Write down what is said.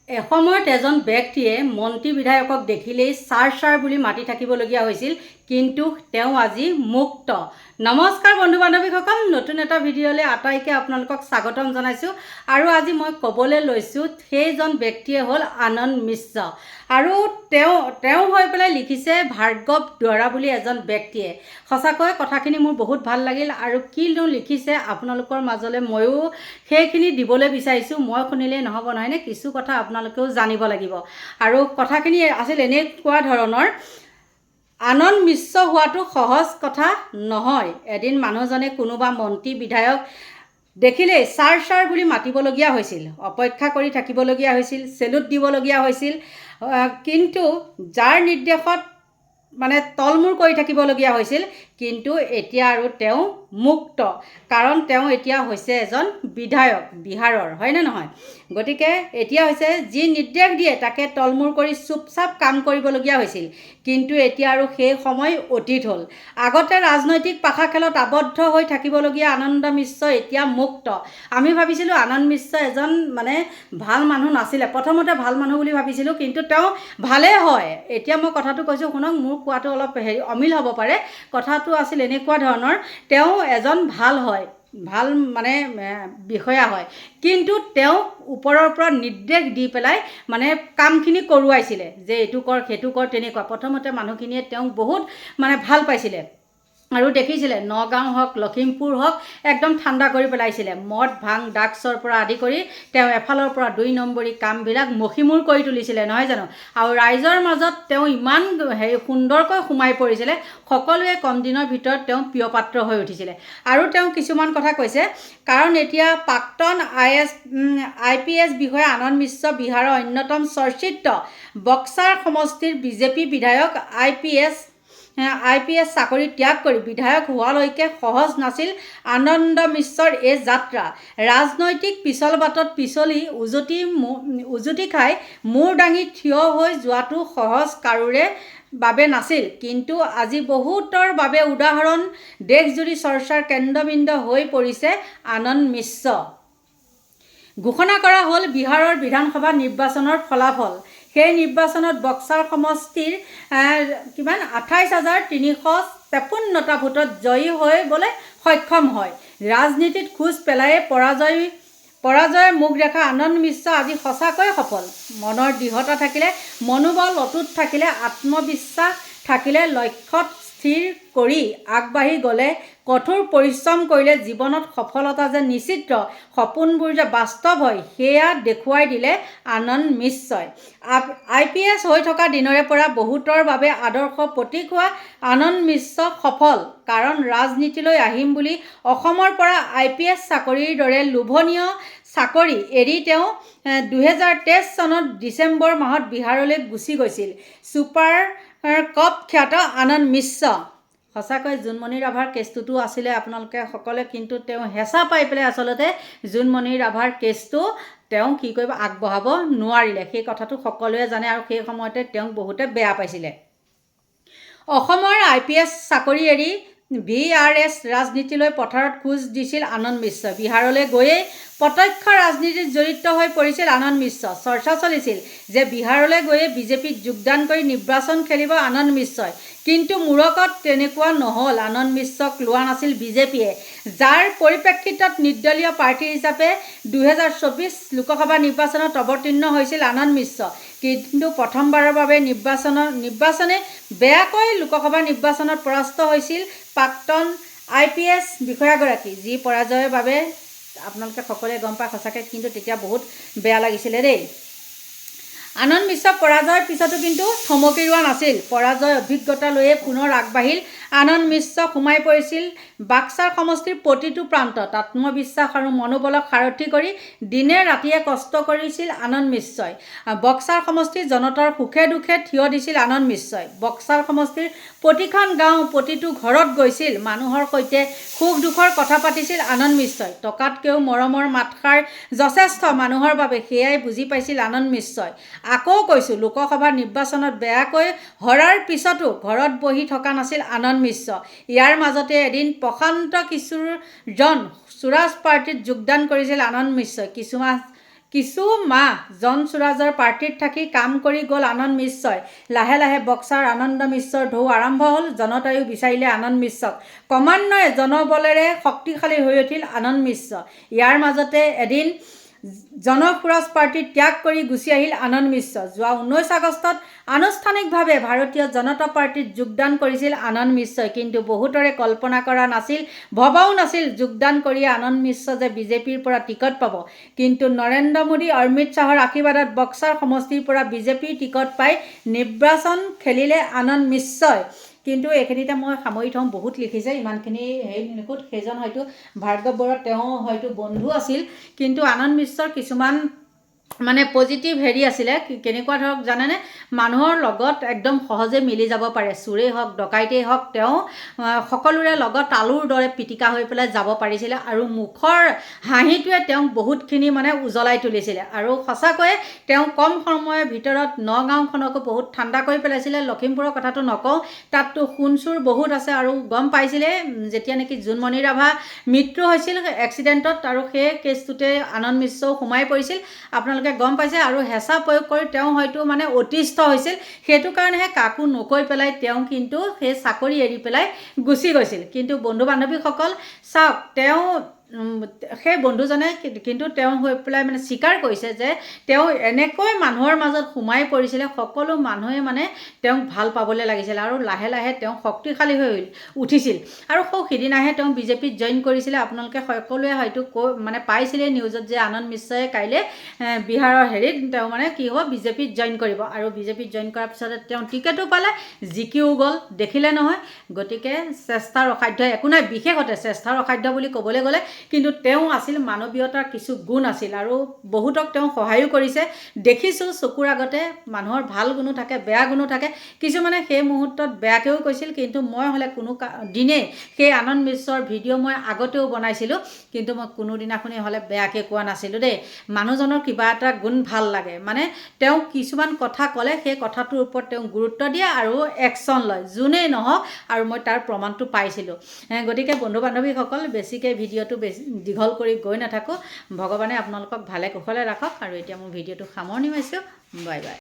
এসময়ত এজন ব্যক্তিয়ে মন্ত্ৰী বিধায়কক দেখিলেই ছাৰ বুলি মাতি থাকিবলগীয়া হৈছিল, কিন্তু তেওঁ আজি মুক্ত। নমস্কাৰ বন্ধু বান্ধৱীসকল, নতুন এটা ভিডিঅ'লৈ আটাইকে আপোনালোকক স্বাগতম জনাইছোঁ। আৰু আজি মই ক'বলৈ লৈছোঁ সেইজন ব্যক্তিয়ে হ'ল আনন্দ মিশ্ৰ। আৰু তেওঁ হৈ পেলাই লিখিছে ভাৰ্গৱ দুৱৰা বুলি এজন ব্যক্তিয়ে। সঁচাকৈ কথাখিনি মোৰ বহুত ভাল লাগিল, আৰু কিনো লিখিছে আপোনালোকৰ মাজলৈ ময়ো সেইখিনি দিবলৈ বিচাৰিছোঁ। মই শুনিলেই নহ'ব নহয়নে, কিছু কথা আপোনালোকেও জানিব লাগিব। আৰু কথাখিনি আছিল এনেকুৱা ধৰণৰ, আনন্দ মিশ্ৰ হোৱাটো সহজ কথা নহয়। এদিন মানুহজনে কোনোবা মন্ত্ৰী বিধায়ক দেখিলেই ছাৰ বুলি মাতিবলগীয়া হৈছিল, অপেক্ষা কৰি থাকিবলগীয়া হৈছিল, চেলুট দিবলগীয়া হৈছিল, কিন্তু যাৰ নিৰ্দেশত তলমূৰ কৰি থাকিবলগীয়া হৈছিল। কিন্তু এতিয়া আৰু তেওঁ মুক্ত, কাৰণ তেওঁ এতিয়া হৈছে এজন বিধায়ক বিহাৰৰ, হয়নে নহয়? গতিকে এতিয়া হৈছে যি নিৰ্দেশ দিয়ে তাকে তলমূৰ কৰি চুপচাপ কাম কৰিবলগীয়া হৈছিল, কিন্তু এতিয়া আৰু সেই সময় অতীত হ'ল। আগতে ৰাজনৈতিক পাশা খেলত আবদ্ধ হৈ থাকিবলগীয়া আনন্দ মিশ্ৰ এতিয়া মুক্ত। আমি ভাবিছিলোঁ আনন্দ মিশ্ৰ এজন ভাল মানুহ নাছিলে, প্ৰথমতে ভাল মানুহ বুলি ভাবিছিলোঁ, কিন্তু তেওঁ ভালেই হয়। এতিয়া মই কথাটো কৈছোঁ শুনক, মোৰ কোৱাটো অলপ অমিল হ'ব পাৰে। কথাটো আছিল এনেকুৱা ধৰণৰ, তেওঁ এজন ভাল হয়, ভাল বিষয়া হয়, কিন্তু তেওঁ ওপৰৰ পৰা নিৰ্দেশ দি পেলাই কামখিনি কৰোৱাইছিলে, যে এইটো কৰ সেইটো কৰ, তেনেকুৱা। প্ৰথমতে মানুহখিনিয়ে তেওঁক বহুত ভাল পাইছিলে, আৰু দেখিছিলে নগাঁও হওক লখিমপুৰ হওক একদম ঠাণ্ডা কৰি পেলাইছিলে। মদ ভাং ড্ৰাগছৰ পৰা আদি কৰি তেওঁ এফালৰ পৰা 2 নম্বৰী কামবিলাক মষিমূৰ কৰি তুলিছিলে, নহয় জানো? আৰু ৰাইজৰ মাজত তেওঁ ইমান সুন্দৰকৈ সোমাই পৰিছিলে, সকলোৱে কম দিনৰ ভিতৰত তেওঁ প্ৰিয় পাত্ৰ হৈ উঠিছিলে। আৰু তেওঁ কিছুমান কথা কৈছে, কাৰণ এতিয়া প্ৰাক্তন IPS বিষয়া আনন্দ মিশ্ৰ বিহাৰৰ অন্যতম চৰ্চিত বক্সাৰ সমষ্টিৰ বিজেপি বিধায়ক। IPS চাকৰি ত্যাগ কৰি বিধায়ক হোৱালৈকে সহজ নাছিল আনন্দ মিশ্ৰৰ এই যাত্ৰা। ৰাজনৈতিক পিছল বাটত পিছলি উজুতি খাই মূৰ দাঙি থিয় হৈ যোৱাটো সহজ কাৰোৰে বাবে নাছিল, কিন্তু আজি বহুতৰ বাবে উদাহৰণ। দেশজুৰি চৰ্চাৰ কেন্দ্ৰবিন্দু হৈ পৰিছে আনন্দ মিশ্ৰ। ঘোষণা কৰা হ'ল বিহাৰৰ বিধানসভা নিৰ্বাচনৰ ফলাফল। সেই নিৰ্বাচনত বক্সাৰ সমষ্টিৰ 28,353টা ভোটত জয়ী হ'বলৈ সক্ষম হয়। ৰাজনীতিত খোজ পেলায়ে পৰাজয়ৰ মুখ দেখা আনন্দ মিশ্ৰ আজি সঁচাকৈয়ে সফল। মনৰ দৃঢ়তা থাকিলে, মনোবল অটুট থাকিলে, আত্মবিশ্বাস থাকিলে, লক্ষ্যত স্থিৰ কৰি আগবাঢ়ি গ'লে, কঠোৰ পৰিশ্ৰম কৰিলে জীৱনত সফলতা যে নিশ্চিত, সপোনবোৰ যে বাস্তৱ হয়, সেয়া দেখুৱাই দিলে আনন্দ মিশ্ৰই। IPS হৈ থকা দিনৰে পৰা বহুতৰ বাবে আদৰ্শ প্ৰতীক হোৱা আনন্দ মিশ্ৰ সফল, কাৰণ ৰাজনীতিলৈ আহিম বুলি অসমৰ পৰা IPS চাকৰিৰ দৰে লোভনীয় চাকৰি এৰি তেওঁ 2023 চনত ডিচেম্বৰ মাহত বিহাৰলৈ গুচি গৈছিল। ছুপাৰ কপ খ্যাত আনন্দ মিশ্ৰ। সঁচাকৈ জোনমণি ৰাভাৰ কেছটোতো আছিলে আপোনালোকে সকলোৱে, কিন্তু তেওঁ হেঁচা পাই পেলাই আচলতে জোনমণি ৰাভাৰ কেছটো তেওঁ কি কৰিব আগবঢ়াব নোৱাৰিলে, সেই কথাটো সকলোৱে জানে, আৰু সেই সময়তে তেওঁক বহুতে বেয়া পাইছিলে। অসমৰ IPS চাকৰি এৰি VRS ৰাজনীতিলৈ পথাৰত খোজ দিছিল আনন্দ মিশ্ৰ। বিহাৰলৈ গৈয়ে প্ৰত্যক্ষ ৰাজনীতিত জড়িত হৈ পৰিছিল আনন্দ মিশ্ৰ। চৰ্চা চলিছিল যে বিহাৰলৈ গৈয়ে বিজেপিত যোগদান কৰি নিৰ্বাচন খেলিব আনন্দ মিশ্ৰই, কিন্তু মূৰকত তেনেকুৱা নহ'ল। আনন্দ মিশ্ৰক লোৱা নাছিল বিজেপিয়ে, যাৰ পৰিপ্ৰেক্ষিতত নিৰ্দলীয় প্ৰাৰ্থী হিচাপে 2024 লোকসভা নিৰ্বাচনত অৱতীৰ্ণ হৈছিল আনন্দ মিশ্ৰ। কিন্তু প্ৰথমবাৰৰ বাবে নিৰ্বাচনে বেয়াকৈ লোকসভা নিৰ্বাচনত পৰাস্ত হৈছিল প্ৰাক্তন IPS বিষয়াগৰাকী, যি পৰাজয়ৰ বাবে আপোনালোকে সকলোৱে গম পায় সঁচাকৈ, কিন্তু তেতিয়া বহুত বেয়া লাগিছিলে দেই। আনন্দ মিশ্ৰ পৰাজয়ৰ পিছতো কিন্তু থমকি ৰোৱা নাছিল। পৰাজয় অভিজ্ঞতা লৈয়ে পুনৰ আগবাঢ়িল আনন্দ মিশ্ৰ। সোমাই পৰিছিল বাক্সাৰ সমষ্টিৰ প্ৰতিটো প্ৰান্তত। আত্মবিশ্বাস আৰু মনোবলক সাৰথি কৰি দিনে ৰাতিয়ে কষ্ট কৰিছিল আনন্দ মিশ্ৰই। বক্সাৰ সমষ্টিৰ জনতাৰ সুখে দুখে থিয় দিছিল আনন্দ মিশ্ৰই। বক্সাৰ সমষ্টিৰ প্ৰতিখন গাঁও, প্ৰতিটো ঘৰত গৈছিল, মানুহৰ সৈতে সুখ দুখৰ কথা পাতিছিল আনন্দ মিশ্ৰই। টকাতকৈও মৰমৰ মাতষাৰ যথেষ্ট মানুহৰ বাবে, সেয়াই বুজি পাইছিল আনন্দ মিশ্ৰই। আকৌ কৈছোঁ, লোকসভা নিৰ্বাচনত বেয়াকৈ হৰাৰ পিছতো ঘৰত বহি থকা নাছিল আনন্দ মিশ্ৰ। ইয়াৰ মাজতে এদিন প্ৰশান্ত কিশোৰজন স্বৰাজ পাৰ্টীত যোগদান কৰিছিল আনন্দ মিশ্ৰই। কিছু মাহ জন সুৰাজৰ পাৰ্টিত থাকি কাম কৰি গ'ল আনন্দ মিশ্ৰই। লাহে লাহে বক্সাৰ আনন্দ মিশ্ৰৰ ঢৌ আৰম্ভ হ'ল। জনতায়ো বিচাৰিলে আনন্দ মিশ্ৰক। ক্ৰমান্বয়ে জনবলেৰে শক্তিশালী হৈ উঠিল আনন্দ মিশ্ৰ। ইয়াৰ মাজতে এদিন জনসুৰাজ পাৰ্টি ত্যাগ কৰি গুচি আহিল আনন্দ মিশ্ৰ। যোৱা 19 আগষ্টত আনুষ্ঠানিকভাৱে ভাৰতীয় জনতা পাৰ্টিত যোগদান কৰিছিল আনন্দ মিশ্ৰই। কিন্তু বহুতৰে কল্পনা কৰা নাছিল, ভবাও নাছিল যোগদান কৰি আনন্দ মিশ্ৰ যে বিজেপিৰ পৰা টিকট পাব। কিন্তু নৰেন্দ্ৰ মোদী, অমিত শ্বাহৰ আশীৰ্বাদত বক্সাৰ সমষ্টিৰ পৰা বিজেপিৰ টিকট পাই নিৰ্বাচন খেলিলে আনন্দ মিশ্ৰই। কিন্তু এইখিনিতে মই সামৰি থওঁ, বহুত লিখিছে, ইমানখিনি হেৰি নিখুঁত। সেইজন হয়তো ভাৰ্গৱ বৰুৱা, তেওঁ হয়তো বন্ধু আছিল। কিন্তু আনন্দ মিশ্ৰৰ কিছুমান মানে পজিটিভ হেৰি আছিলে। কেনেকুৱা ধৰক জানেনে, মানুহৰ লগত একদম সহজে মিলি যাব পাৰে। চোৰেই হওক, ডকাইতেই হওক, তেওঁ সকলোৰে লগত আলুৰ দৰে পিটিকা হৈ পেলাই যাব পাৰিছিলে। আৰু মুখৰ হাঁহিটোৱে তেওঁক বহুতখিনি মানে উজ্বলাই তুলিছিলে। আৰু সঁচাকৈয়ে তেওঁ কম সময়ৰ ভিতৰত নগাঁওখনকো বহুত ঠাণ্ডা কৰি পেলাইছিলে। লখিমপুৰৰ কথাটো নকওঁ, তাততো সোণচোৰ বহুত আছে। আৰু গম পাইছিলে যেতিয়া নেকি জোনমণি ৰাভা মৃত্যু হৈছিল এক্সিডেণ্টত, আৰু সেই কেছটোতে আনন্দ মিশ্ৰও সোমাই পৰিছিল, আপোনালোকে গম পাইছে। আৰু হেঁচা প্ৰয়োগ কৰি তেওঁ হয়তো মানে অতিষ্ঠ হৈছিল। সেইটো কাৰণেহে কাকো নকৈ পেলাই তেওঁ কিন্তু সেই চাকৰি এৰি পেলাই গুচি গৈছিল। কিন্তু বন্ধু বান্ধৱীসকল চাওক, তেওঁ সেই বন্ধুজনে কিন্তু তেওঁ হৈ পেলাই মানে স্বীকাৰ কৰিছে যে তেওঁ এনেকৈ মানুহৰ মাজত সোমাই পৰিছিলে, সকলো মানুহে মানে তেওঁক ভাল পাবলৈ লাগিছিলে। আৰু লাহে লাহে তেওঁ শক্তিশালী হৈ উঠিছিল। আৰু সিদিনাহে তেওঁ বিজেপিত জইন কৰিছিলে। আপোনালোকে সকলোৱে হয়তো মানে পাইছিলে নিউজত যে আনন্দ মিশ্ৰই কাইলৈ বিহাৰৰ হেৰিত তেওঁ মানে কি হ'ব, বিজেপিত জইন কৰিব। আৰু বিজেপিত জইন কৰাৰ পিছতে তেওঁ টিকেটো পালে, জিকিও গ'ল, দেখিলে নহয়। গতিকে চেষ্টাৰ অসাধ্য একো নাই, বিশেষতে চেষ্টাৰ অসাধ্য বুলি ক'বলৈ গ'লে কিন্তু তেওঁ আছিল, মানৱীয়তাৰ কিছু গুণ আছিল। আৰু বহুতক তেওঁ সহায়ো কৰিছে, দেখিছোঁ চকুৰ আগতে। মানুহৰ ভাল গুণো থাকে, বেয়া গুণো থাকে। কিছুমানে সেই মুহূৰ্তত বেয়াকৈও কৈছিল, কিন্তু মই হ'লে কোনো দিনেই সেই আনন্দ মিশ্ৰৰ ভিডিঅ' মই আগতেও বনাইছিলোঁ, কিন্তু মই কোনোদিনাখনেই হ'লে বেয়াকৈ কোৱা নাছিলোঁ দেই। মানুহজনৰ কিবা এটা গুণ ভাল লাগে, মানে তেওঁ কিছুমান কথা ক'লে সেই কথাটোৰ ওপৰত তেওঁ গুৰুত্ব দিয়ে আৰু একশ্যন লয়, যোনেই নহওক। আৰু মই তাৰ প্ৰমাণটো পাইছিলোঁ। গতিকে বন্ধু বান্ধৱীসকল, বেছিকৈ ভিডিঅ'টো দীঘল কৰি গৈ নাথাকোঁ। ভগৱানে আপোনালোকক ভালে কুশলে ৰাখক। আৰু এতিয়া মোৰ ভিডিঅ'টো সামৰণি মাৰিছোঁ। Bye bye.